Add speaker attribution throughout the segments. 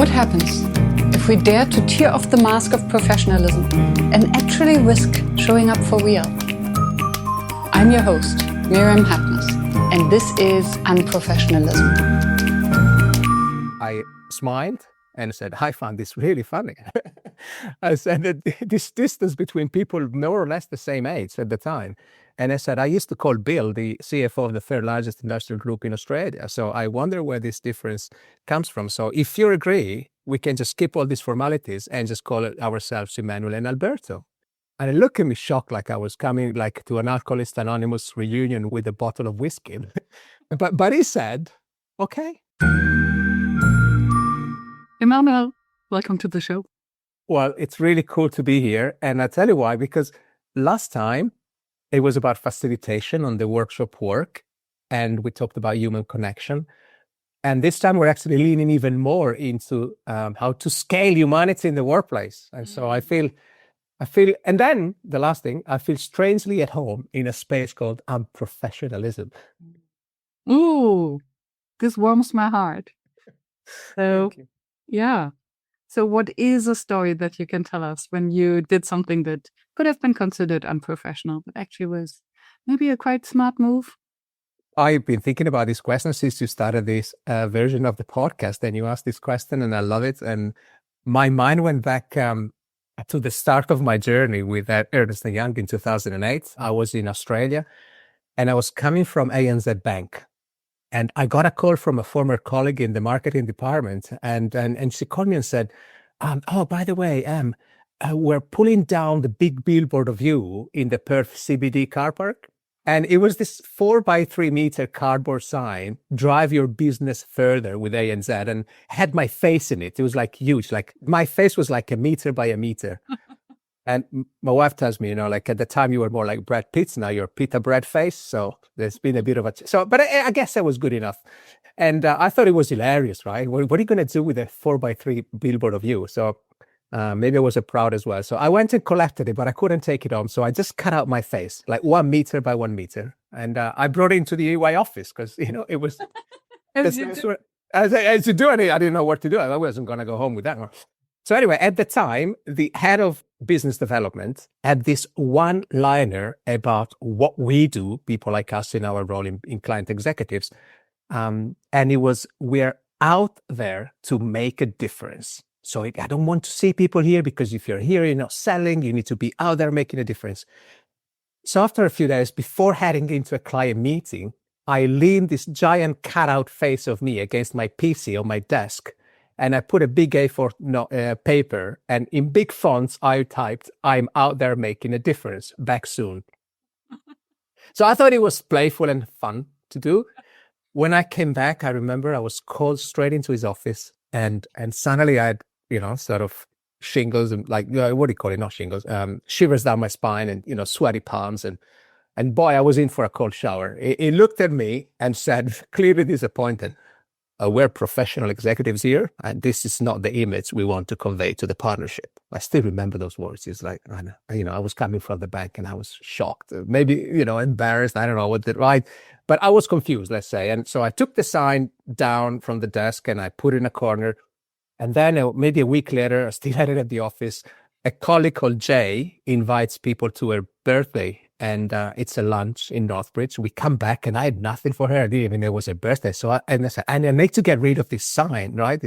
Speaker 1: What happens if we dare to tear off the mask of professionalism and actually risk showing up for real? I'm your host, Miriam Hartness, and this is Unprofessionalism.
Speaker 2: I smiled and said, I found this really funny. I said that this distance between people more or less the same age at the time. And I said, I used to call Bill the CFO of the third largest industrial group in Australia. So I wonder where this difference comes from. So if you agree, we can just skip all these formalities and just call it ourselves Emanuele and Alberto. And he looked at me shocked, like I was coming like to an Alcoholics Anonymous reunion with a bottle of whiskey. but he said, okay.
Speaker 3: Emanuele, welcome to the show.
Speaker 2: Well, it's really cool to be here. And I'll tell you why, because last time it was about facilitation on the workshop work, and we talked about human connection. And this time we're actually leaning even more into how to scale humanity in the workplace. And so I feel, and then the last thing, I feel strangely at home in a space called unprofessionalism.
Speaker 3: Ooh, this warms my heart. So, yeah. So what is a story that you can tell us when you did something that could have been considered unprofessional, but actually was maybe a quite smart move?
Speaker 2: I've been thinking about this question since you started this version of the podcast, and you asked this question, and I love it. And my mind went back to the start of my journey with Ernst & Young in 2008. I was in Australia, and I was coming from ANZ Bank. And I got a call from a former colleague in the marketing department, and she called me and said, oh, by the way, we're pulling down the big billboard of you in the Perth CBD car park. And it was this 4x3 meter cardboard sign, drive your business further with ANZ, and had my face in it. It was like huge, like my face was like a meter by a meter. And my wife tells me, like at the time you were more like Brad Pitt, now you're Pita Bread face. So there's been a bit of but I guess that was good enough. And I thought it was hilarious, right? What are you going to do with a 4x3 billboard of you? So maybe I was proud as well. So I went and collected it, but I couldn't take it home. So I just cut out my face, like 1 meter by 1 meter. And I brought it into the EY office because, it was, as you do, I didn't know what to do. I wasn't going to go home with that one. So anyway, at the time, the head of business development had this one-liner about what we do, people like us in our role in client executives. And it was, we're out there to make a difference. So I don't want to see people here because if you're here, you're not selling, you need to be out there making a difference. So after a few days, before heading into a client meeting, I leaned this giant cutout face of me against my PC on my desk. And I put a big A4 paper, and in big fonts, I typed, I'm out there making a difference, back soon. So I thought it was playful and fun to do. When I came back, I remember I was called straight into his office, and suddenly I had, sort of shingles and what do you call it? Not shingles, shivers down my spine and, sweaty palms. And boy, I was in for a cold shower. He looked at me and said, clearly disappointed, we're professional executives here, and this is not the image we want to convey to the partnership. I still remember those words. It's like, I was coming from the bank and I was shocked, maybe, embarrassed. I don't know what did right, but I was confused, let's say. And so I took the sign down from the desk and I put it in a corner. And then maybe a week later, I still had it at the office. A colleague called Jay invites people to her birthday, and it's a lunch in Northbridge. We come back and I had nothing for her. I didn't even know it was her birthday. So I said, I need to get rid of this sign, right?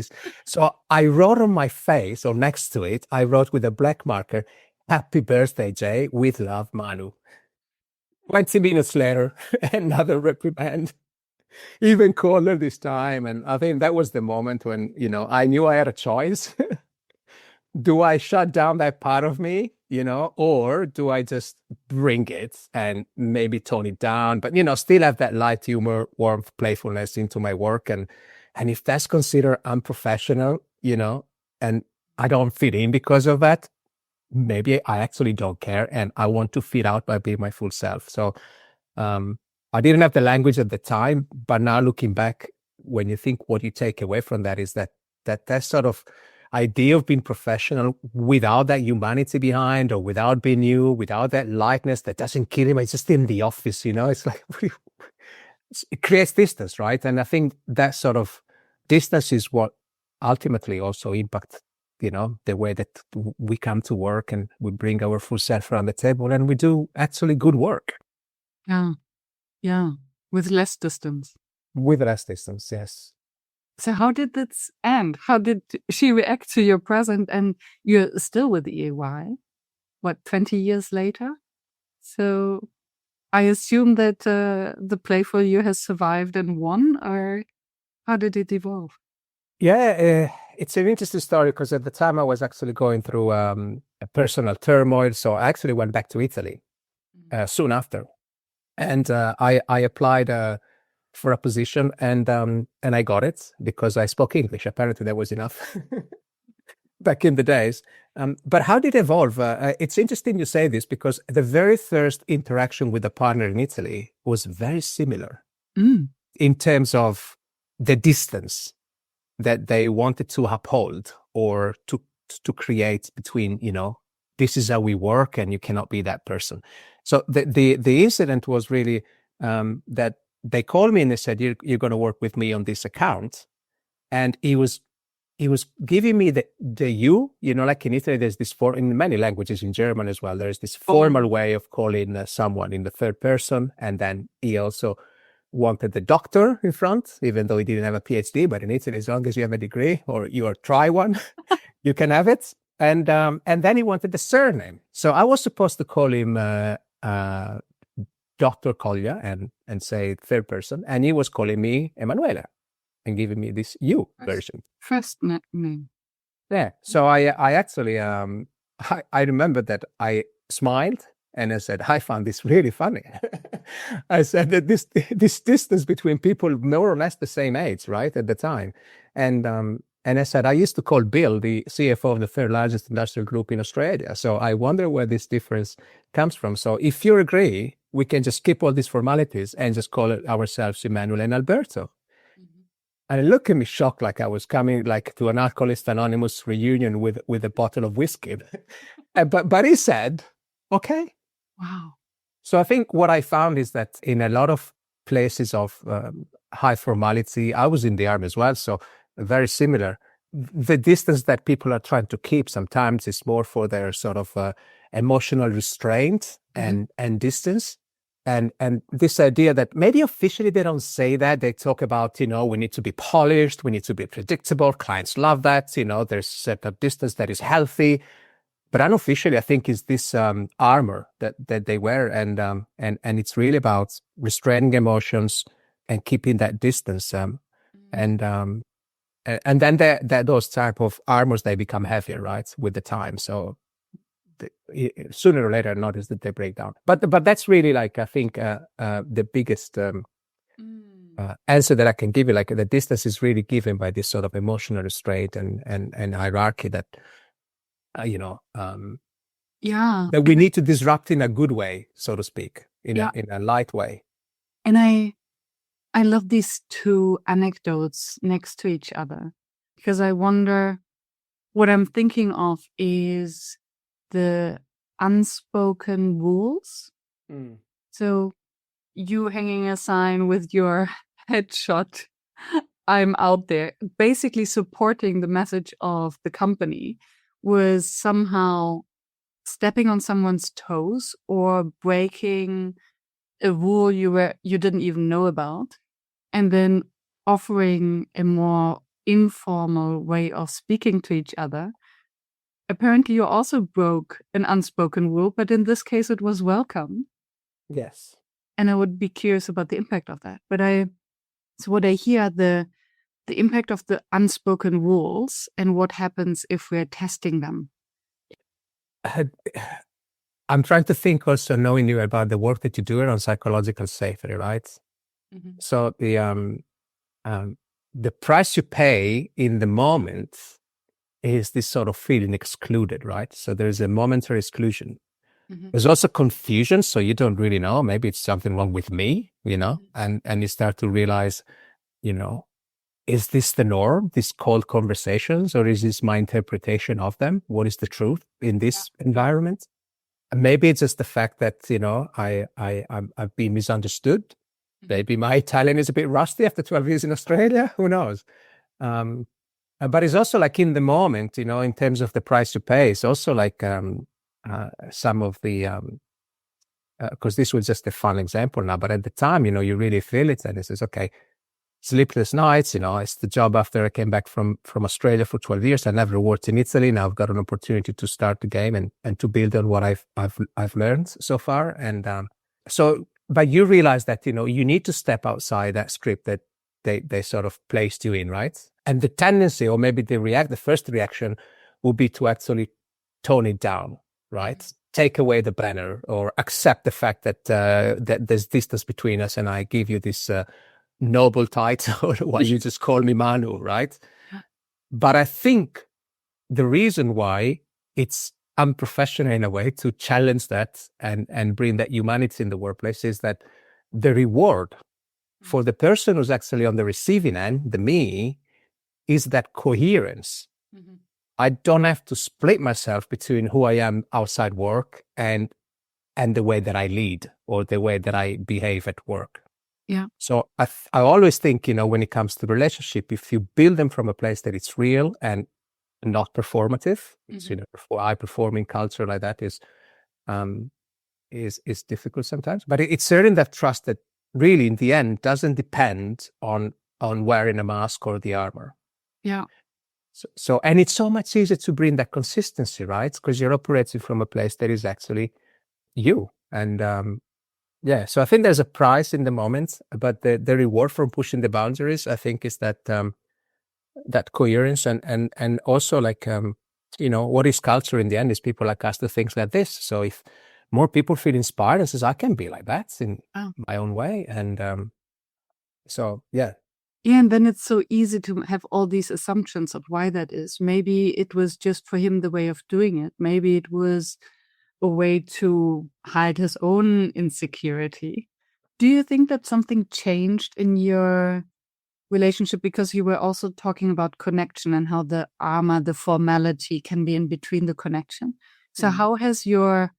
Speaker 2: So I wrote on my face, or next to it, I wrote with a black marker, happy birthday, Jay, with love, Manu. 20 minutes later, another reprimand, even colder this time. And I think that was the moment when, I knew I had a choice. Do I shut down that part of me, or do I just bring it and maybe tone it down, but, still have that light humor, warmth, playfulness into my work. And if that's considered unprofessional, and I don't fit in because of that, maybe I actually don't care. And I want to fit out by being my full self. So I didn't have the language at the time, but now looking back, when you think what you take away from that is that sort of idea of being professional without that humanity behind, or without being you, without that lightness that doesn't kill him. It's just in the office, it's like, it creates distance, right? And I think that sort of distance is what ultimately also impact, the way that we come to work and we bring our full self around the table and we do actually good work.
Speaker 3: Yeah. With less distance.
Speaker 2: With less distance, yes.
Speaker 3: So how did this end? How did she react to your present? And you're still with EY, 20 years later? So I assume that the playful you has survived and won, or how did it evolve?
Speaker 2: Yeah, it's an interesting story because at the time I was actually going through a personal turmoil. So I actually went back to Italy soon after. And I applied for a position and I got it because I spoke English. Apparently that was enough back in the days. But how did it evolve? It's interesting you say this because the very first interaction with a partner in Italy was very similar in terms of the distance that they wanted to uphold or to create between, this is how we work and you cannot be that person. So the incident was really that they called me and they said, you're going to work with me on this account. And he was giving me the you, like in Italy, there's this in many languages, in German as well, there's this formal way of calling someone in the third person. And then he also wanted the doctor in front, even though he didn't have a PhD, but in Italy, as long as you have a degree or you are try one, you can have it. And then he wanted the surname. So I was supposed to call him Dr. Collia and say third person. And he was calling me Emanuele and giving me this you version.
Speaker 3: First name.
Speaker 2: Yeah. So I actually, I remember that I smiled and I said, I found this really funny. I said that this distance between people more or less the same age, right, at the time. And I said, I used to call Bill the CFO of the third largest industrial group in Australia. So I wonder where this difference comes from. So if you agree, we can just skip all these formalities and just call it ourselves Emanuele and Alberto. And he looked at me shocked, like I was coming like to an Alcoholics Anonymous reunion with a bottle of whiskey. But he said, okay.
Speaker 3: Wow.
Speaker 2: So I think what I found is that in a lot of places of high formality, I was in the army as well, so very similar. The distance that people are trying to keep sometimes is more for their sort of emotional restraint and distance. And this idea that maybe officially they don't say that. They talk about, we need to be polished, we need to be predictable. Clients love that. There's a certain distance that is healthy. But unofficially, I think is this armor that they wear, and it's really about restraining emotions and keeping that distance. And then those type of armors, they become heavier, right, with the time. So sooner or later, I notice that they break down. But that's really like I think the biggest answer that I can give you. Like the distance is really given by this sort of emotional restraint and hierarchy that. That we need to disrupt in a good way, so to speak, in a light way.
Speaker 3: And I love these two anecdotes next to each other because I wonder what I'm thinking of is the unspoken rules. So you hanging a sign with your headshot, I'm out there, basically supporting the message of the company, was somehow stepping on someone's toes or breaking a rule you didn't even know about, and then offering a more informal way of speaking to each other. Apparently you also broke an unspoken rule, but in this case it was welcome.
Speaker 2: Yes.
Speaker 3: And I would be curious about the impact of that. But so what I hear, the impact of the unspoken rules and what happens if we're testing them.
Speaker 2: I'm trying to think also, knowing you, about the work that you do on psychological safety, right? So the price you pay in the moment is this sort of feeling excluded, right? So there's a momentary exclusion. There's also confusion, so you don't really know. Maybe it's something wrong with me, and you start to realize, is this the norm, these cold conversations, or is this my interpretation of them? What is the truth in this environment? And maybe it's just the fact that, I've been misunderstood. Maybe my Italian is a bit rusty after 12 years in Australia. Who knows? But it's also like in the moment, in terms of the price you pay, it's also like some of the, because this was just a fun example now, but at the time, you really feel it, and it says, okay, sleepless nights, it's the job after I came back from Australia for 12 years. I never worked in Italy. Now I've got an opportunity to start the game and to build on what I've learned so far. And but you realize that, you need to step outside that script that they sort of placed you in, right? And the tendency, or maybe the first reaction will be to actually tone it down, right? Take away the banner, or accept the fact that that there's distance between us, and I give you this noble title, why you just call me Manu, right? But I think the reason why it's unprofessional in a way to challenge that and bring that humanity in the workplace is that the reward for the person who's actually on the receiving end, the me, is that coherence. Mm-hmm. I don't have to split myself between who I am outside work and the way that I lead or the way that I behave at work.
Speaker 3: Yeah.
Speaker 2: So I always think, when it comes to relationship, if you build them from a place that it's real and not performative, mm-hmm. For high performing culture like that is difficult sometimes. But it's certain that trust that really in the end doesn't depend on wearing a mask or the armor.
Speaker 3: Yeah.
Speaker 2: So and it's so much easier to bring that consistency, right? Because you're operating from a place that is actually you. And yeah, so I think there's a price in the moment, but the reward from pushing the boundaries, I think, is that that coherence and also like what is culture in the end is people like us do things like this. So if more people feel inspired and says, I can be like that in my own way, and so yeah.
Speaker 3: Yeah, and then it's so easy to have all these assumptions of why that is. Maybe it was just for him the way of doing it. Maybe it was a way to hide his own insecurity. Do you think that something changed in your relationship? Because you were also talking about connection and how the armor, the formality can be in between the connection. So how has your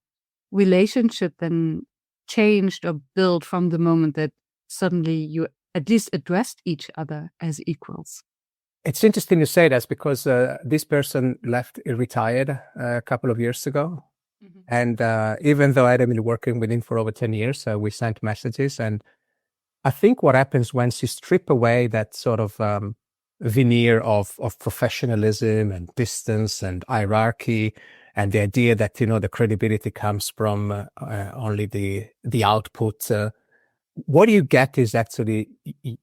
Speaker 3: relationship then changed or built from the moment that suddenly you at least addressed each other as equals?
Speaker 2: It's interesting you say that because this person retired a couple of years ago. Mm-hmm. And even though I had been working with him for over 10 years, we sent messages. And I think what happens once you strip away that sort of veneer of professionalism and distance and hierarchy, and the idea that, the credibility comes from only the output, what you get is actually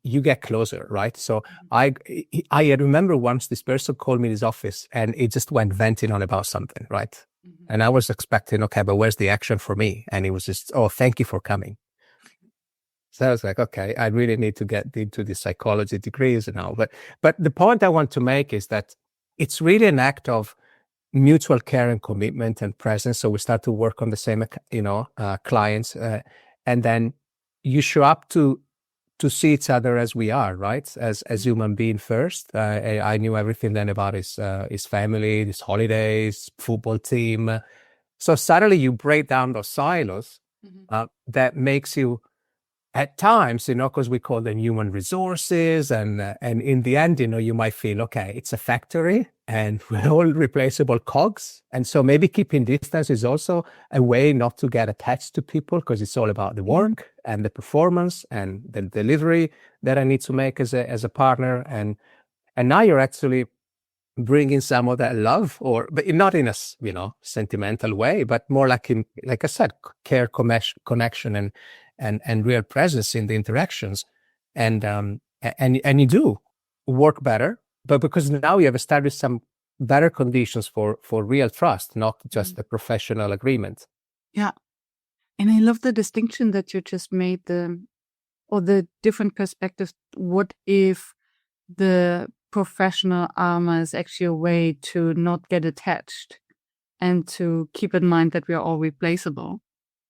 Speaker 2: you get closer, right? So I remember once this person called me in his office and it just went venting on about something, right? Mm-hmm. And I was expecting, okay, but where's the action for me? And he was just, oh, thank you for coming. So I was like, okay, I really need to get into the psychology degrees and all. But the point I want to make is that it's really an act of mutual care and commitment and presence. So we start to work on the same, clients, and then you show up to see each other as we are, right? As human being first. I knew everything then about his family, his holidays, football team. So suddenly you break down those silos. Mm-hmm. That makes you, at times, because we call them human resources, and in the end, you might feel, okay, it's a factory and we're all replaceable cogs. And so maybe keeping distance is also a way not to get attached to people, because it's all about the work and the performance and the delivery that I need to make as a partner. And now you're actually bringing some of that love, but not in a sentimental way, but more like I said, care, connection, and real presence in the interactions, and you do work better, but because now you have established some better conditions for real trust, not just a professional agreement.
Speaker 3: Yeah, and I love the distinction that you just made, the different perspectives. What if the professional armor is actually a way to not get attached and to keep in mind that we are all replaceable?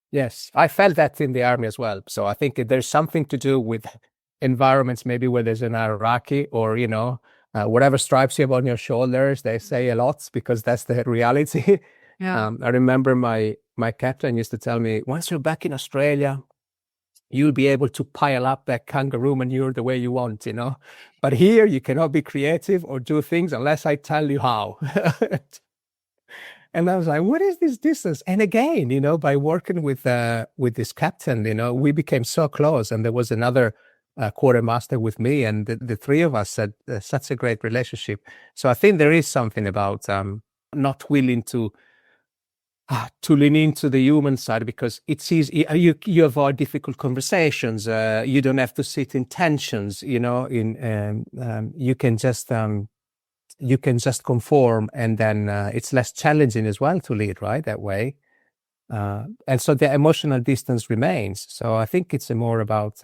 Speaker 2: Yes, I felt that in the army as well. So I think there's something to do with environments, maybe where there's an hierarchy, or whatever stripes you have on your shoulders, they say a lot, because that's the reality. Yeah. I remember my captain used to tell me, once you're back in Australia, you'll be able to pile up that kangaroo manure the way you want, you know. But here you cannot be creative or do things unless I tell you how. And I was like, what is this distance? And again, you know, by working with this captain, you know, we became so close. And there was another quartermaster with me, and the three of us had such a great relationship. So I think there is something about not willing to lean into the human side, because it's easy. You avoid difficult conversations. You don't have to sit in tensions. You know, you can just conform, and then it's less challenging as well to lead, right? That way, and so the emotional distance remains. So I think it's more about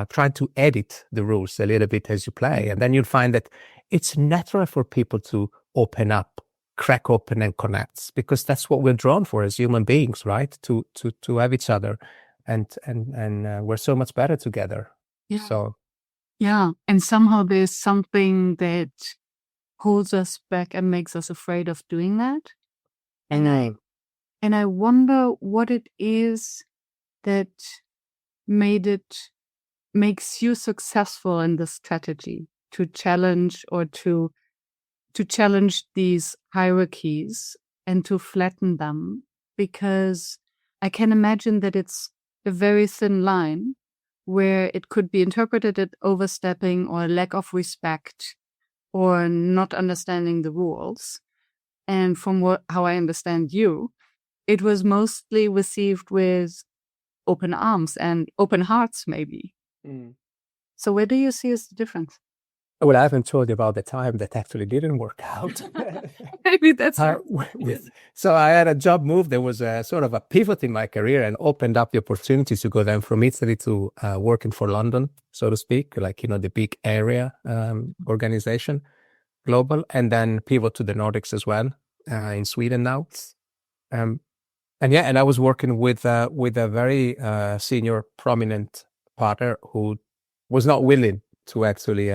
Speaker 2: trying to edit the rules a little bit as you play, and then you'll find that it's natural for people to open up, crack open and connect, because that's what we're drawn for as human beings, right? To have each other, and we're so much better together.
Speaker 3: Yeah.
Speaker 2: So
Speaker 3: yeah, and somehow there's something that holds us back and makes us afraid of doing that. And I wonder what it is that makes you successful in this strategy to challenge or to challenge these hierarchies and to flatten them, because I can imagine that it's a very thin line where it could be interpreted as overstepping or lack of respect or not understanding the rules. And from how I understand you, it was mostly received with open arms and open hearts, maybe. So where do you see is the difference?
Speaker 2: well, I haven't told you about the time that actually didn't work out.
Speaker 3: Maybe that's
Speaker 2: So I had a job move. There was a sort of a pivot in my career, and opened up the opportunity to go then from Italy to working for London, so to speak, like, you know, the big area organization, global, and then pivot to the Nordics as well, in Sweden now. And I was working with a very senior, prominent partner who was not willing to actually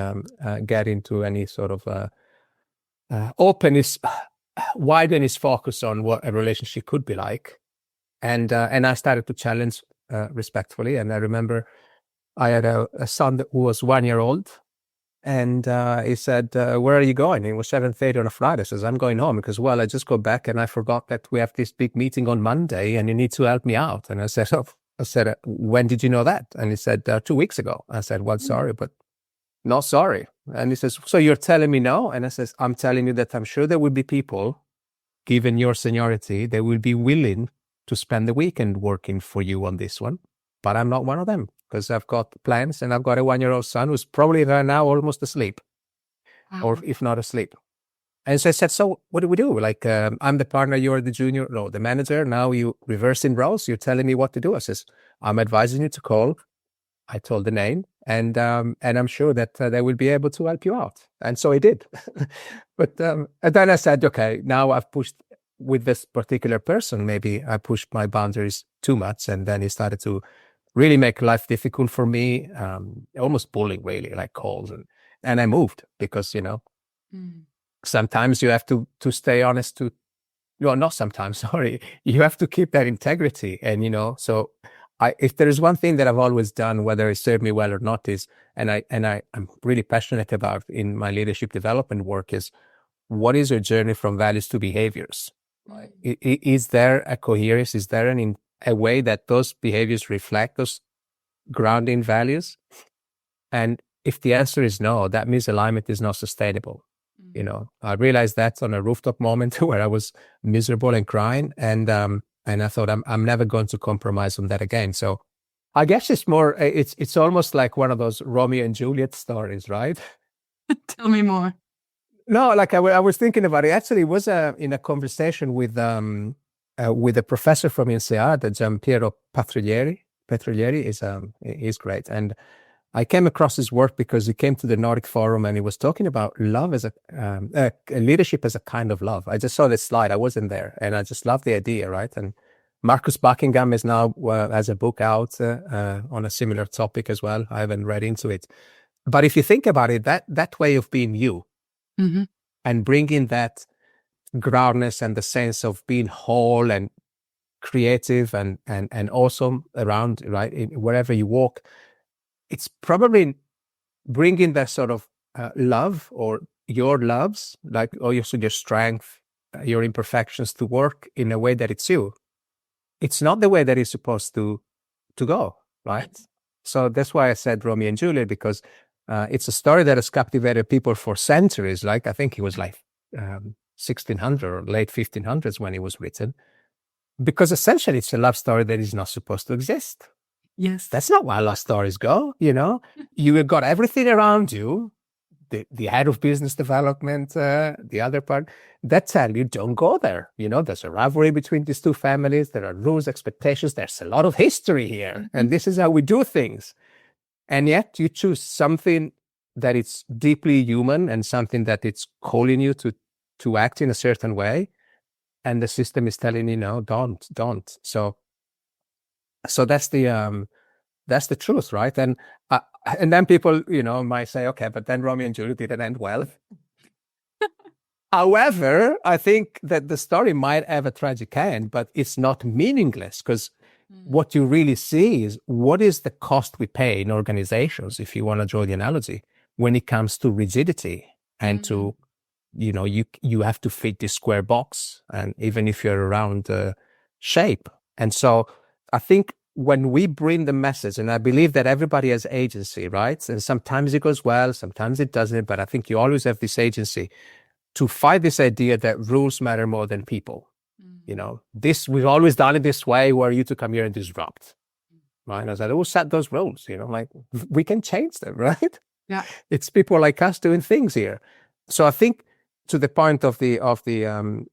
Speaker 2: get into any sort of widen his focus on what a relationship could be like. And I started to challenge respectfully. And I remember I had a son who was 1 year old, and he said, where are you going? It was 7:30 on a Friday. I says, I'm going home, because, well, I just got back and I forgot that we have this big meeting on Monday and you need to help me out. And I said, when did you know that? And he said, 2 weeks ago. I said, well, sorry, but not sorry. And he says, so you're telling me no? And I says, I'm telling you that I'm sure there will be people, given your seniority, they will be willing to spend the weekend working for you on this one. But I'm not one of them, because I've got plans, and I've got a 1 year old son who's probably right now almost asleep, or if not asleep. And so I said, so what do we do? Like, I'm the partner, you're the junior, no, the manager. Now you reversing roles. You're telling me what to do. I says, I'm advising you to call. I told the name, and I'm sure that they will be able to help you out. And so he did. But and then I said, okay, now I've pushed with this particular person. Maybe I pushed my boundaries too much, and then he started to really make life difficult for me, almost bullying, really, like calls, and I moved, because, you know, sometimes you have to stay honest to. Well, not sometimes. Sorry, you have to keep that integrity, and, you know, so. If there is one thing that I've always done, whether it served me well or not, is, and I'm really passionate about in my leadership development work, is what is your journey from values to behaviors? Right? Is there a coherence? Is there a way that those behaviors reflect those grounding values? And if the answer is no, that means alignment is not sustainable. You know, I realized that on a rooftop moment where I was miserable and crying, and I thought, I'm never going to compromise on that again. So I guess it's more, it's almost like one of those Romeo and Juliet stories, right?
Speaker 3: Tell me more.
Speaker 2: No, like I was thinking about it. Actually, it was in a conversation with a professor from INSEAD, Giampiero Petriglieri is great. And I came across his work because he came to the Nordic Forum, and he was talking about love as a leadership as a kind of love. I just saw this slide. I wasn't there, and I just loved the idea, right? And Marcus Buckingham is now has a book out on a similar topic as well. I haven't read into it, but if you think about it, that way of being you, and bringing that groundness and the sense of being whole and creative and awesome around, right? Wherever you walk, it's probably bringing that sort of love or your loves, like also your strength, your imperfections to work in a way that it's you. It's not the way that it's supposed to go, right? So that's why I said Romeo and Juliet, because it's a story that has captivated people for centuries. Like, I think it was like 1600 or late 1500s when it was written, because essentially it's a love story that is not supposed to exist.
Speaker 3: Yes.
Speaker 2: That's not why love stories go, you know? You got everything around you, the head of business development, the other part, that tell you don't go there. You know, there's a rivalry between these two families. There are rules, expectations. There's a lot of history here. And this is how we do things. And yet you choose something that it's deeply human and something that it's calling you to act in a certain way. And the system is telling you, no, don't. So that's the truth, right? And then people, you know, might say, okay, but then Romeo and Juliet didn't end well. However, I think that the story might have a tragic end, but it's not meaningless, because what you really see is what is the cost we pay in organizations, if you want to draw the analogy, when it comes to rigidity and to, you know, you have to fit this square box, and even if you're around shape. And so I think when we bring the message, and I believe that everybody has agency, right? And sometimes it goes well, sometimes it doesn't, but I think you always have this agency to fight this idea that rules matter more than people. You know, we've always done it this way, where you to come here and disrupt, right? And I said, who set those rules? You know, like, we can change them, right?
Speaker 3: Yeah.
Speaker 2: It's people like us doing things here. So I think, to the point of the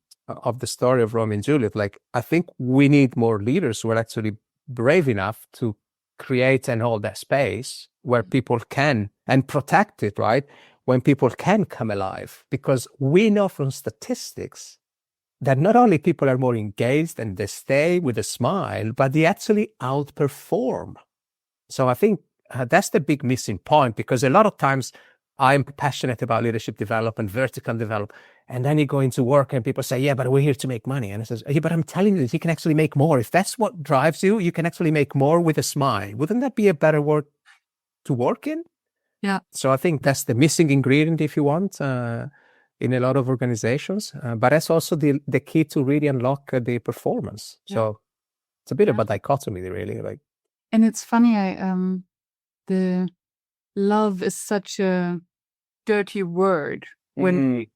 Speaker 2: story of Romeo and Juliet, like, I think we need more leaders who are actually brave enough to create and hold that space where people can, and protect it, right? When people can come alive, because we know from statistics that not only people are more engaged and they stay with a smile, but they actually outperform. So I think that's the big missing point, because a lot of times I'm passionate about leadership development, vertical development, and then you go into work and people say, yeah, but we're here to make money. And I says, yeah, but I'm telling you that you can actually make more. If that's what drives you, you can actually make more with a smile. Wouldn't that be a better word to work in?
Speaker 3: Yeah.
Speaker 2: So I think that's the missing ingredient, if you want, in a lot of organizations. But that's also the key to really unlock the performance. Yeah. So it's a bit of a dichotomy, really. Like,
Speaker 3: and it's funny, the love is such a dirty word when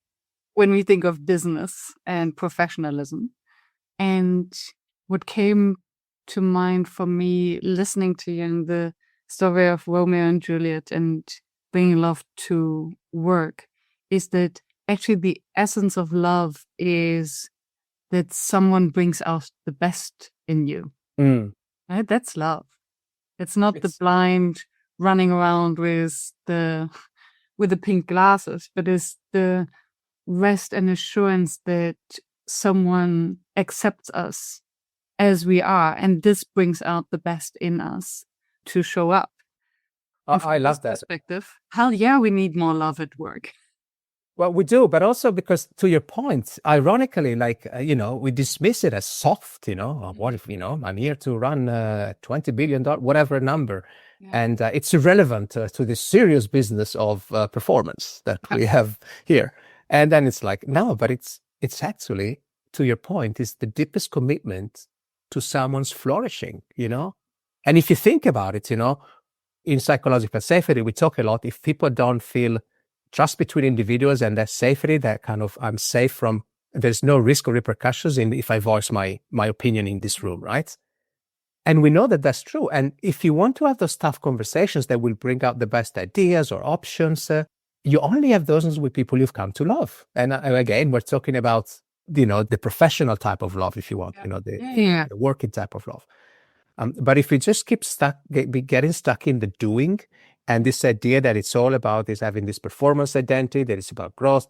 Speaker 3: we think of business and professionalism. And what came to mind for me listening to you in the story of Romeo and Juliet and bringing love to work is that actually the essence of love is that someone brings out the best in you. Right? That's love. It's not the blind running around with the pink glasses, but it's the rest and assurance that someone accepts us as we are, and this brings out the best in us to show up.
Speaker 2: I love that
Speaker 3: perspective. Hell yeah, we need more love at work.
Speaker 2: Well, we do, but also because, to your point, ironically, like, you know, we dismiss it as soft, you know, what if, you know, I'm here to run $20 billion, whatever number. Yeah. And it's irrelevant to the serious business of performance that we have here. And then it's like, no, but it's actually, to your point, is the deepest commitment to someone's flourishing, you know? And if you think about it, you know, in psychological safety, we talk a lot, if people don't feel trust between individuals and that safety, that kind of, I'm safe from, there's no risk or repercussions if I voice my opinion in this room, right? And we know that that's true. And if you want to have those tough conversations that will bring out the best ideas or options, you only have those with people you've come to love. And again, we're talking about, you know, the professional type of love, if you want, you know, the working type of love. But if we just keep getting stuck in the doing, and this idea that it's all about is having this performance identity, that it's about growth,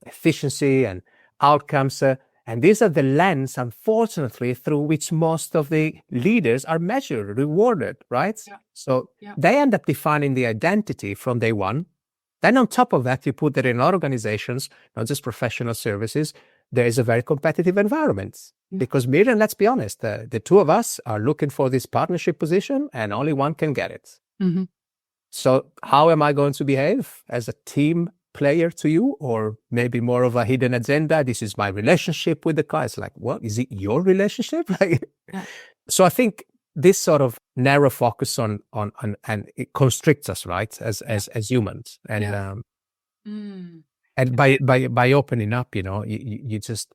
Speaker 2: efficiency, and outcomes, and these are the lens, unfortunately, through which most of the leaders are measured, rewarded, right? Yeah. So they end up defining the identity from day one. Then on top of that, you put that in our organizations, not just professional services, there is a very competitive environment. Because Miriam, let's be honest, the two of us are looking for this partnership position and only one can get it.
Speaker 3: Mm-hmm.
Speaker 2: So how am I going to behave as a team player to you, or maybe more of a hidden agenda? This is my relationship with the guy. It's like, well, is it your relationship? So I think this sort of narrow focus on and it constricts us, right, as humans, and and by opening up, you just,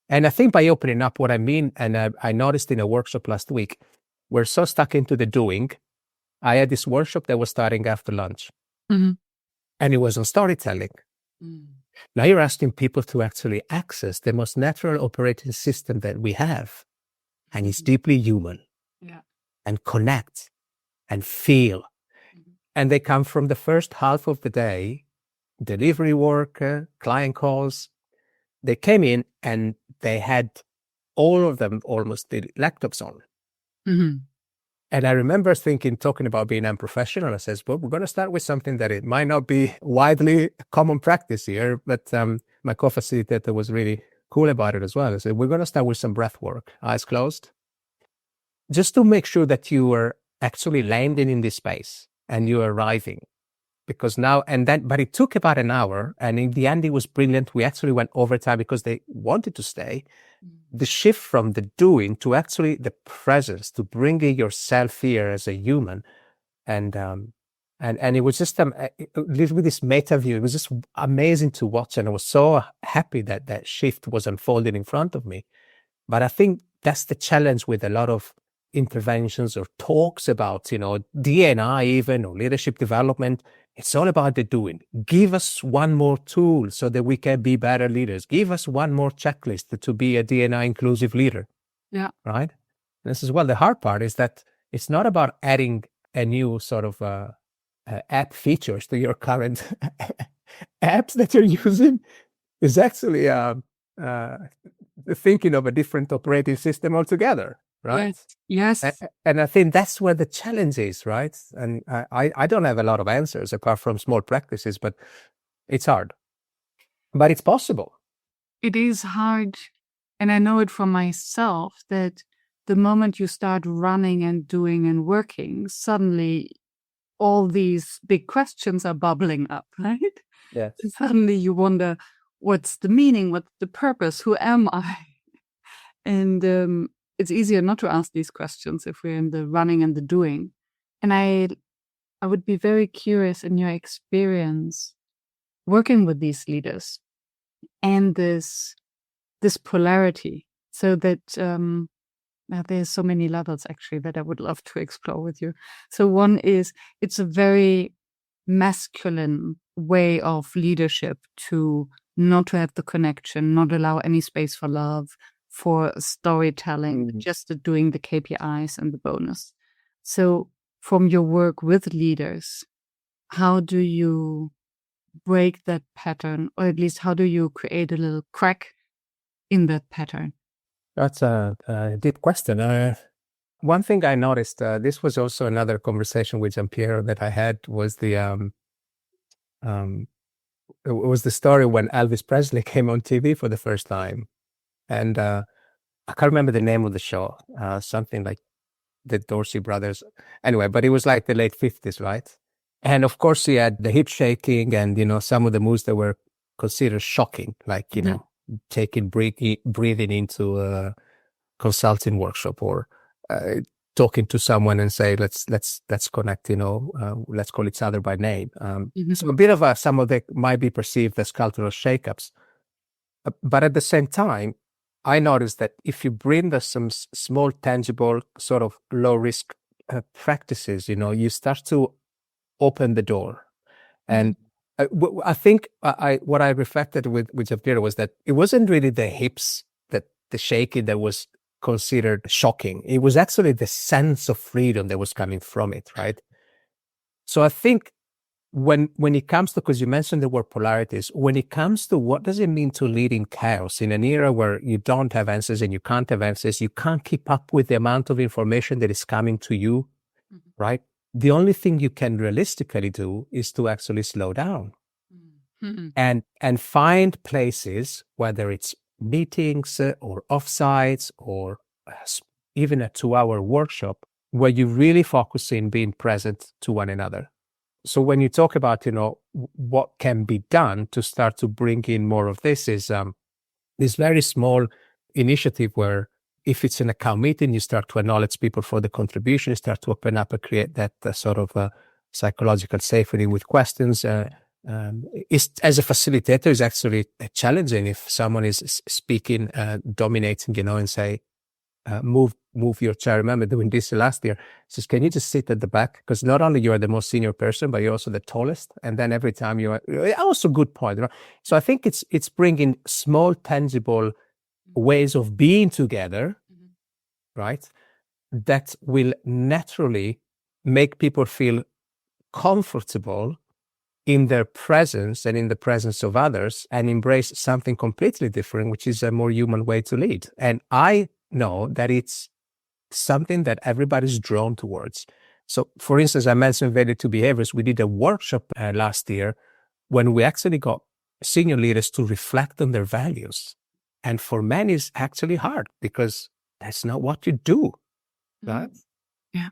Speaker 2: and I think by opening up, what I mean, and I noticed in a workshop last week, we're so stuck into the doing. I had this workshop that was starting after lunch, and it was on storytelling. Now you're asking people to actually access the most natural operating system that we have, and it's deeply human, and connect and feel. And they come from the first half of the day, delivery work, client calls. They came in and they had all of them almost the laptops on. And I remember talking about being unprofessional. I says, well, we're going to start with something that it might not be widely common practice here, but my co-facilitator was really cool about it as well. I said, we're going to start with some breath work, eyes closed, just to make sure that you are actually landing in this space and you're arriving. Because now, but it took about an hour, and in the end, it was brilliant. We actually went overtime because they wanted to stay. The shift from the doing to actually the presence, to bringing yourself here as a human, and it was just with this meta view. It was just amazing to watch, and I was so happy that shift was unfolding in front of me. But I think that's the challenge with a lot of interventions or talks about, D&I even, or leadership development. It's all about the doing. Give us one more tool so that we can be better leaders. Give us one more checklist to be a D&I inclusive leader. Yeah. Right? And this is, well, the hard part is that it's not about adding a new sort of app features to your current apps that you're using. It's actually thinking of a different operating system altogether. Right.
Speaker 3: Yes.
Speaker 2: And I think that's where the challenge is, right? And I don't have a lot of answers apart from small practices, but it's hard. But it's possible.
Speaker 3: It is hard. And I know it from myself that the moment you start running and doing and working, suddenly all these big questions are bubbling up, right?
Speaker 2: Yes.
Speaker 3: And suddenly you wonder, what's the meaning? What's the purpose? Who am I? And it's easier not to ask these questions if we're in the running and the doing. And I would be very curious in your experience working with these leaders and this polarity, so that there's so many levels actually that I would love to explore with you. So one is, it's a very masculine way of leadership to not to have the connection, not allow any space for love, for storytelling, just doing the KPIs and the bonus. So from your work with leaders, how do you break that pattern, or at least how do you create a little crack in that pattern?
Speaker 2: That's a deep question. One thing I noticed, this was also another conversation with Jean-Pierre that I had, was it was the story when Elvis Presley came on TV for the first time. And I can't remember the name of the show, something like the Dorsey Brothers. Anyway, but it was like the late 50s, right? And of course, he had the hip shaking and, some of the moves that were considered shocking, like, taking breathing into a consulting workshop, or talking to someone and say, let's connect, let's call each other by name. So a bit of some of that might be perceived as cultural shakeups. But at the same time, I noticed that if you bring some small, tangible, sort of low-risk practices, you start to open the door. And I think what I reflected with Jean-Pierre was that it wasn't really the hips, the shaking, that was considered shocking. It was actually the sense of freedom that was coming from it, right? So I think when it comes to, because you mentioned the word polarities, when it comes to what does it mean to lead in chaos in an era where you don't have answers and you can't have answers, you can't keep up with the amount of information that is coming to you, right? The only thing you can realistically do is to actually slow down and find places, whether it's meetings or offsites or even a 2-hour workshop where you really focus in being present to one another. So when you talk about, what can be done to start to bring in more of this is this very small initiative where if it's an account meeting, you start to acknowledge people for the contribution, you start to open up and create that sort of psychological safety with questions. As a facilitator, is actually challenging if someone is speaking, dominating, and say, move your chair. I remember doing this last year. Says, can you just sit at the back? Because not only you are the most senior person, but you're also the tallest. And then every time you are also good point. So I think it's bringing small, tangible ways of being together, right? That will naturally make people feel comfortable in their presence and in the presence of others and embrace something completely different, which is a more human way to lead. And I know that it's something that everybody's drawn towards. So, for instance, I mentioned value to behaviors. We did a workshop last year when we actually got senior leaders to reflect on their values. And for many, it's actually hard because that's not what you do, right?
Speaker 3: Yeah.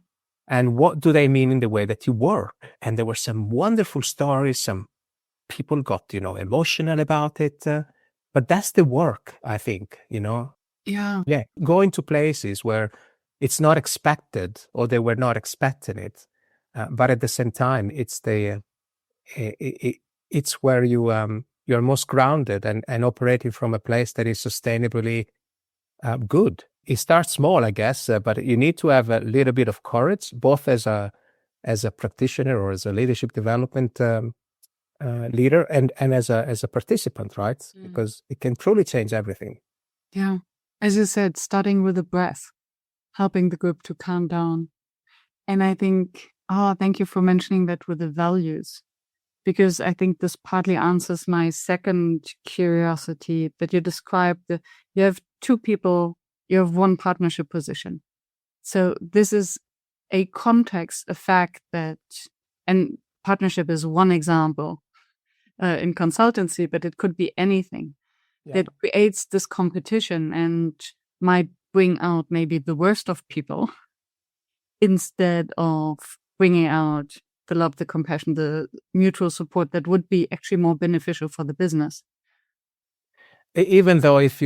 Speaker 2: And what do they mean in the way that you work? And there were some wonderful stories. Some people got, emotional about it. But that's the work, I think,
Speaker 3: Yeah.
Speaker 2: Yeah. Going to places where it's not expected or they were not expecting it. But at the same time, it's it's where you're most grounded and operating from a place that is sustainably good. It starts small, I guess, but you need to have a little bit of courage, both as a practitioner or as a leadership development leader, and as a participant, right? Because it can truly change everything.
Speaker 3: Yeah. As you said, starting with the breath, helping the group to calm down. And I think, thank you for mentioning that with the values, because I think this partly answers my second curiosity that you described. You have two people, you have one partnership position. So this is a context, a fact that, and partnership is one example in consultancy, but it could be anything that creates this competition and might bring out maybe the worst of people instead of bringing out the love, the compassion, the mutual support that would be actually more beneficial for the business.
Speaker 2: Even though if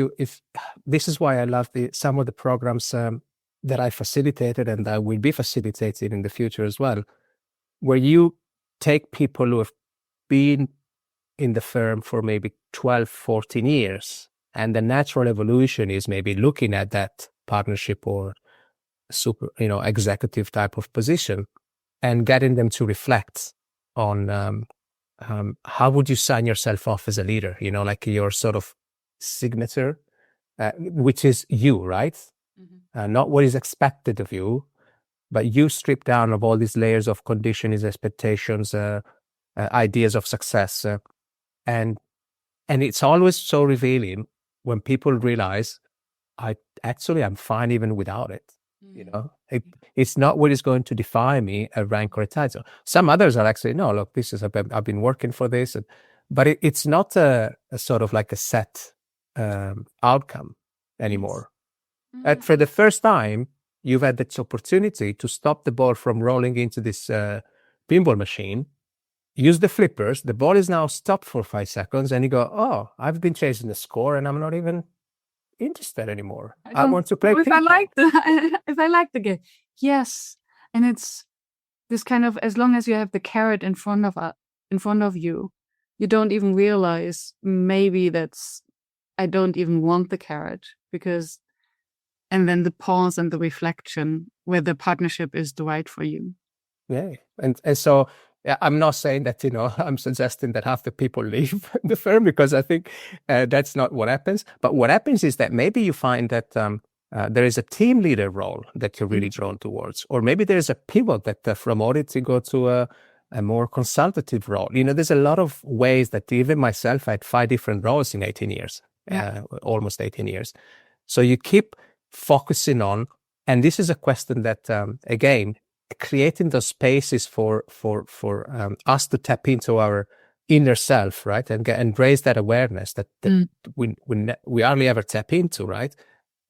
Speaker 2: this is why I love some of the programs that I facilitated and I will be facilitating in the future as well, where you take people who have been in the firm for maybe 12, 14 years, and the natural evolution is maybe looking at that partnership or super, executive type of position and getting them to reflect on how would you sign yourself off as a leader, like your sort of signature, which is you, right? Not what is expected of you, but you strip down of all these layers of conditions, expectations, ideas of success. And it's always so revealing when people realize I'm fine even without it. It's not what is going to define me, a rank or a title. Some others are actually, no, look, this is, I've been working for this, but it's not a sort of like a set outcome anymore. And for the first time, you've had this opportunity to stop the ball from rolling into this pinball machine. Use the flippers. The ball is now stopped for 5 seconds, and you go, "Oh, I've been chasing the score, and I'm not even interested anymore. I want to play."
Speaker 3: If I like the game, yes. And it's this kind of, as long as you have the carrot in front of you, you don't even realize maybe I don't even want the carrot and then the pause and the reflection where the partnership is the right for you.
Speaker 2: Yeah, and so. Yeah, I'm not saying that, I'm suggesting that half the people leave the firm, because I think that's not what happens. But what happens is that maybe you find that there is a team leader role that you're really drawn towards, or maybe there's a pivot that from audit to go to a more consultative role. There's a lot of ways that even myself, I had 5 different roles in 18 years, almost 18 years. So you keep focusing on, and this is a question that, again, creating those spaces for us to tap into our inner self, right? And raise that awareness that we hardly ever tap into, right?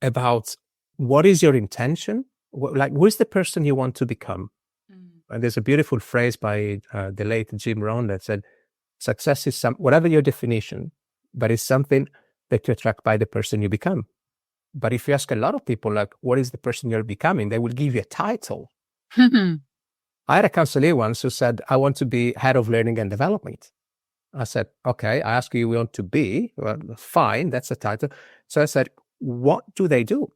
Speaker 2: About what is your intention? Who is the person you want to become? And there's a beautiful phrase by the late Jim Rohn that said, success is whatever your definition, but it's something that you attract by the person you become. But if you ask a lot of people, like, what is the person you're becoming? They will give you a title. I had a counselor once who said, I want to be head of learning and development. I said, okay. I asked you want to be. Well, fine, that's a title. So I said, what do they do?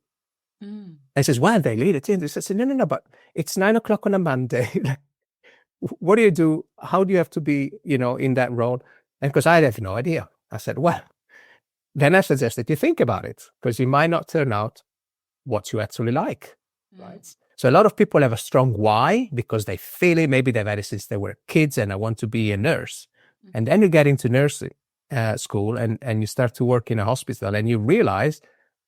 Speaker 2: He says, well, they lead a team. I said, no, but it's 9 o'clock on a Monday. What do you do? How do you have to be, in that role? And because I have no idea. I said, well, then I suggested you think about it, because you might not turn out what you actually like, right? So a lot of people have a strong why because they feel it. Maybe they've had it since they were kids and I want to be a nurse. And then you get into nursing school and you start to work in a hospital and you realize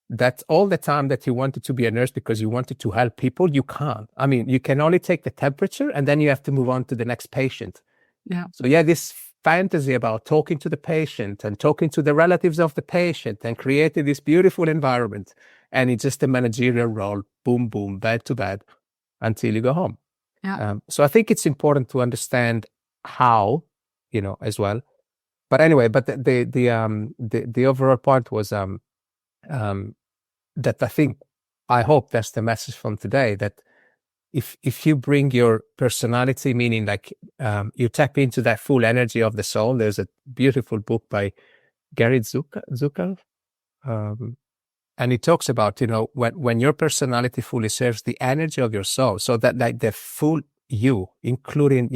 Speaker 2: that all the time that you wanted to be a nurse because you wanted to help people, you can't. I mean, you can only take the temperature and then you have to move on to the next patient.
Speaker 3: Yeah.
Speaker 2: So this fantasy about talking to the patient and talking to the relatives of the patient and creating this beautiful environment. And it's just a managerial role, boom, boom, bed to bed until you go home.
Speaker 3: Yeah.
Speaker 2: So I think it's important to understand how, as well. But anyway, but the overall point was that I hope that's the message from today, that if you bring your personality, meaning like you tap into that full energy of the soul. There's a beautiful book by Gary Zukav, and he talks about, when your personality fully serves the energy of your soul, so that like the full you, including,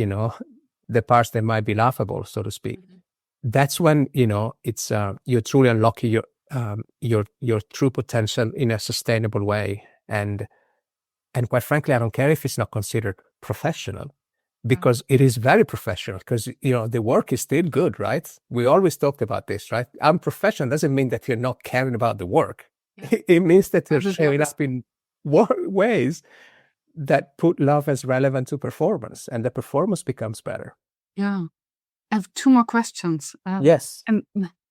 Speaker 2: the parts that might be laughable, so to speak, that's when, it's you're truly unlocking your true potential in a sustainable way. And quite frankly, I don't care if it's not considered professional, because it is very professional, because, the work is still good, right? We always talked about this, right? I'm professional doesn't mean that you're not caring about the work. Yeah. It means that you're showing up in ways that put love as relevant to performance, and the performance becomes better.
Speaker 3: Yeah. I have 2 more questions.
Speaker 2: Yes.
Speaker 3: And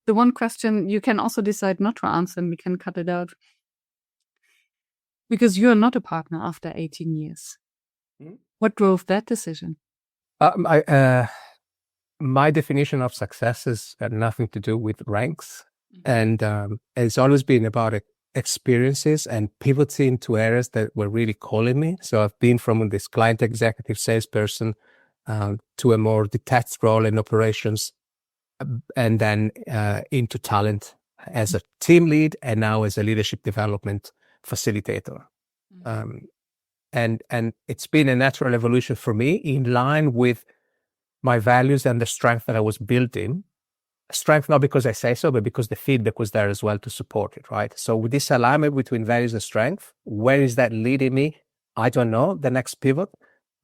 Speaker 3: the one question you can also decide not to answer and we can cut it out. Because you're not a partner after 18 years. What drove that decision?
Speaker 2: My definition of success has had nothing to do with ranks. And it's always been about experiences and pivoting to areas that were really calling me. So I've been from this client executive salesperson to a more detached role in operations, and then into talent as a team lead, and now as a leadership development facilitator. And it's been a natural evolution for me, in line with my values and the strength that I was building. Strength not because I say so, but because the feedback was there as well to support it, right? So with this alignment between values and strength, where is that leading me? I don't know, the next pivot,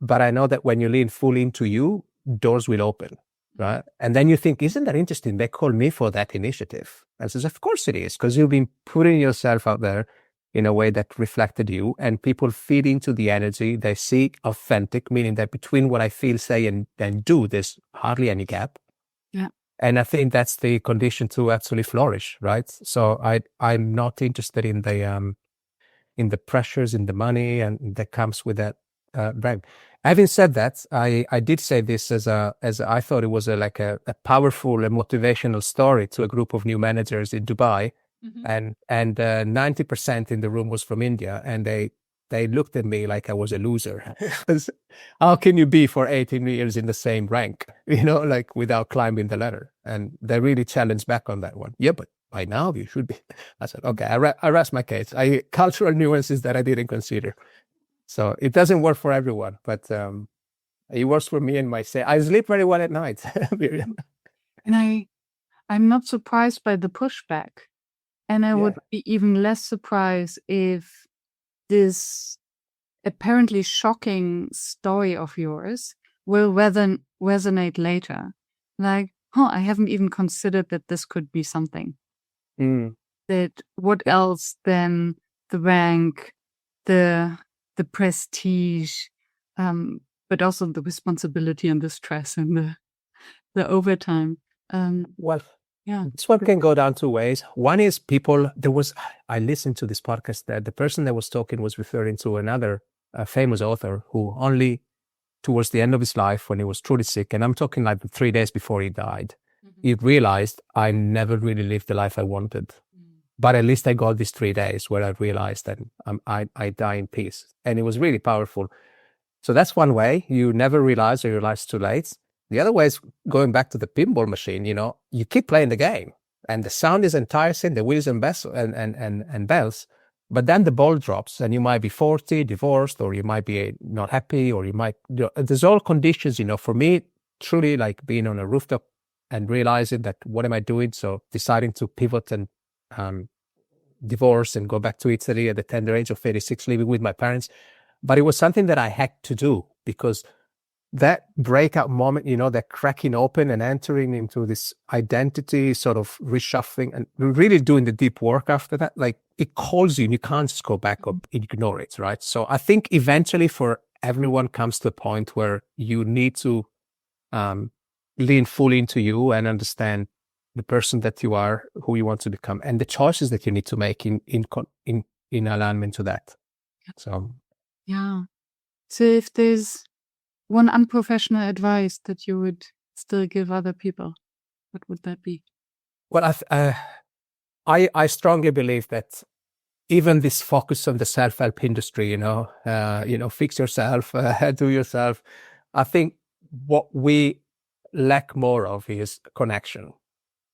Speaker 2: but I know that when you lean fully into you, doors will open, right? And then you think, isn't that interesting? They call me for that initiative. And says, of course it is, because you've been putting yourself out there in a way that reflected you, and people feed into the energy. They see authentic, meaning that between what I feel, say, and do, there's hardly any gap.
Speaker 3: Yeah.
Speaker 2: And I think that's the condition to actually flourish, right? So I'm not interested in the pressures, in the money, and that comes with that rank. Having said that, I did say this as I thought it was a powerful and motivational story to a group of new managers in Dubai. And 90% in the room was from India, and they looked at me like I was a loser. How can you be for 18 years in the same rank, without climbing the ladder? And they really challenged back on that one. Yeah, but by now you should be. I said, okay, I rest my case. Cultural nuances that I didn't consider. So it doesn't work for everyone, but it works for me and my say. I sleep very well at night.
Speaker 3: And I'm not surprised by the pushback. And I would be even less surprised if this apparently shocking story of yours will resonate later. Like, I haven't even considered that this could be something. That what else than the rank, the prestige, but also the responsibility and the stress and the overtime.
Speaker 2: Well,
Speaker 3: Yeah.
Speaker 2: this one can go down two ways. One is people, I listened to this podcast that the person that was talking was referring to another famous author who only towards the end of his life, when he was truly sick, and I'm talking like 3 days before he died, he realized I never really lived the life I wanted. But at least I got these 3 days where I realized that I die in peace. And it was really powerful. So that's one way. You never realize, or you realize too late. The other way is going back to the pinball machine. You keep playing the game and the sound is enticing, the wheels and bells, but then the ball drops and you might be 40, divorced, or you might be not happy, or you might, there's all conditions, for me, truly like being on a rooftop and realizing that what am I doing? So deciding to pivot and divorce and go back to Italy at the tender age of 36, living with my parents. But it was something that I had to do, because that breakout moment, that cracking open and entering into this identity sort of reshuffling and really doing the deep work after that, like it calls you and you can't just go back or ignore it, right? So I think eventually for everyone comes to a point where you need to lean fully into you and understand the person that you are, who you want to become, and the choices that you need to make in alignment to that. So
Speaker 3: yeah. So if there's one unprofessional advice that you would still give other people, what would that be?
Speaker 2: Well, I strongly believe that even this focus on the self-help industry, fix yourself, do yourself. I think what we lack more of is connection.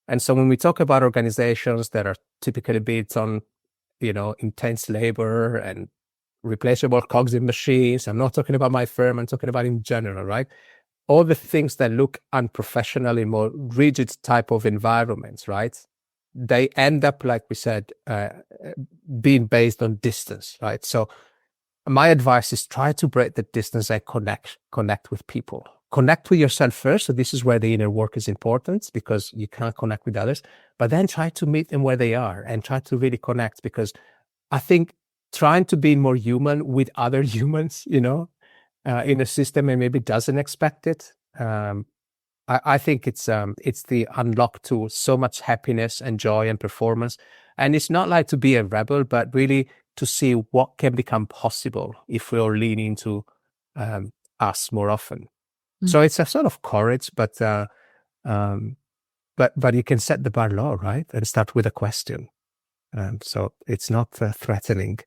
Speaker 2: And so when we talk about organizations that are typically built on, intense labor and replaceable cogs in machines, I'm not talking about my firm, I'm talking about in general, right? All the things that look unprofessional in more rigid type of environments, right? They end up, like we said, being based on distance, right? So my advice is try to break the distance and connect with people. Connect with yourself first. So this is where the inner work is important, because you can't connect with others, but then try to meet them where they are and try to really connect, because I think trying to be more human with other humans, in a system and maybe doesn't expect it. I think it's the unlock to so much happiness and joy and performance. And it's not like to be a rebel, but really to see what can become possible if we all lean into us more often. So it's a sort of courage, but you can set the bar low, right? And start with a question. So it's not threatening.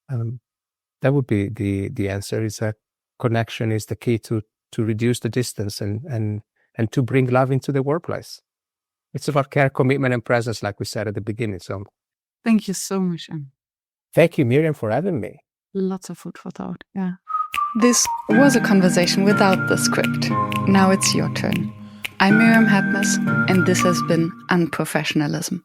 Speaker 2: That would be the answer. Is that connection is the key to reduce the distance and to bring love into the workplace. It's about care, commitment, and presence, like we said at the beginning. So
Speaker 3: thank you so much, Em.
Speaker 2: Thank you, Miriam, for having me.
Speaker 3: Lots of food for thought. Yeah.
Speaker 1: This was a conversation without the script. Now it's your turn. I'm Miriam Happness, and this has been Unprofessionalism.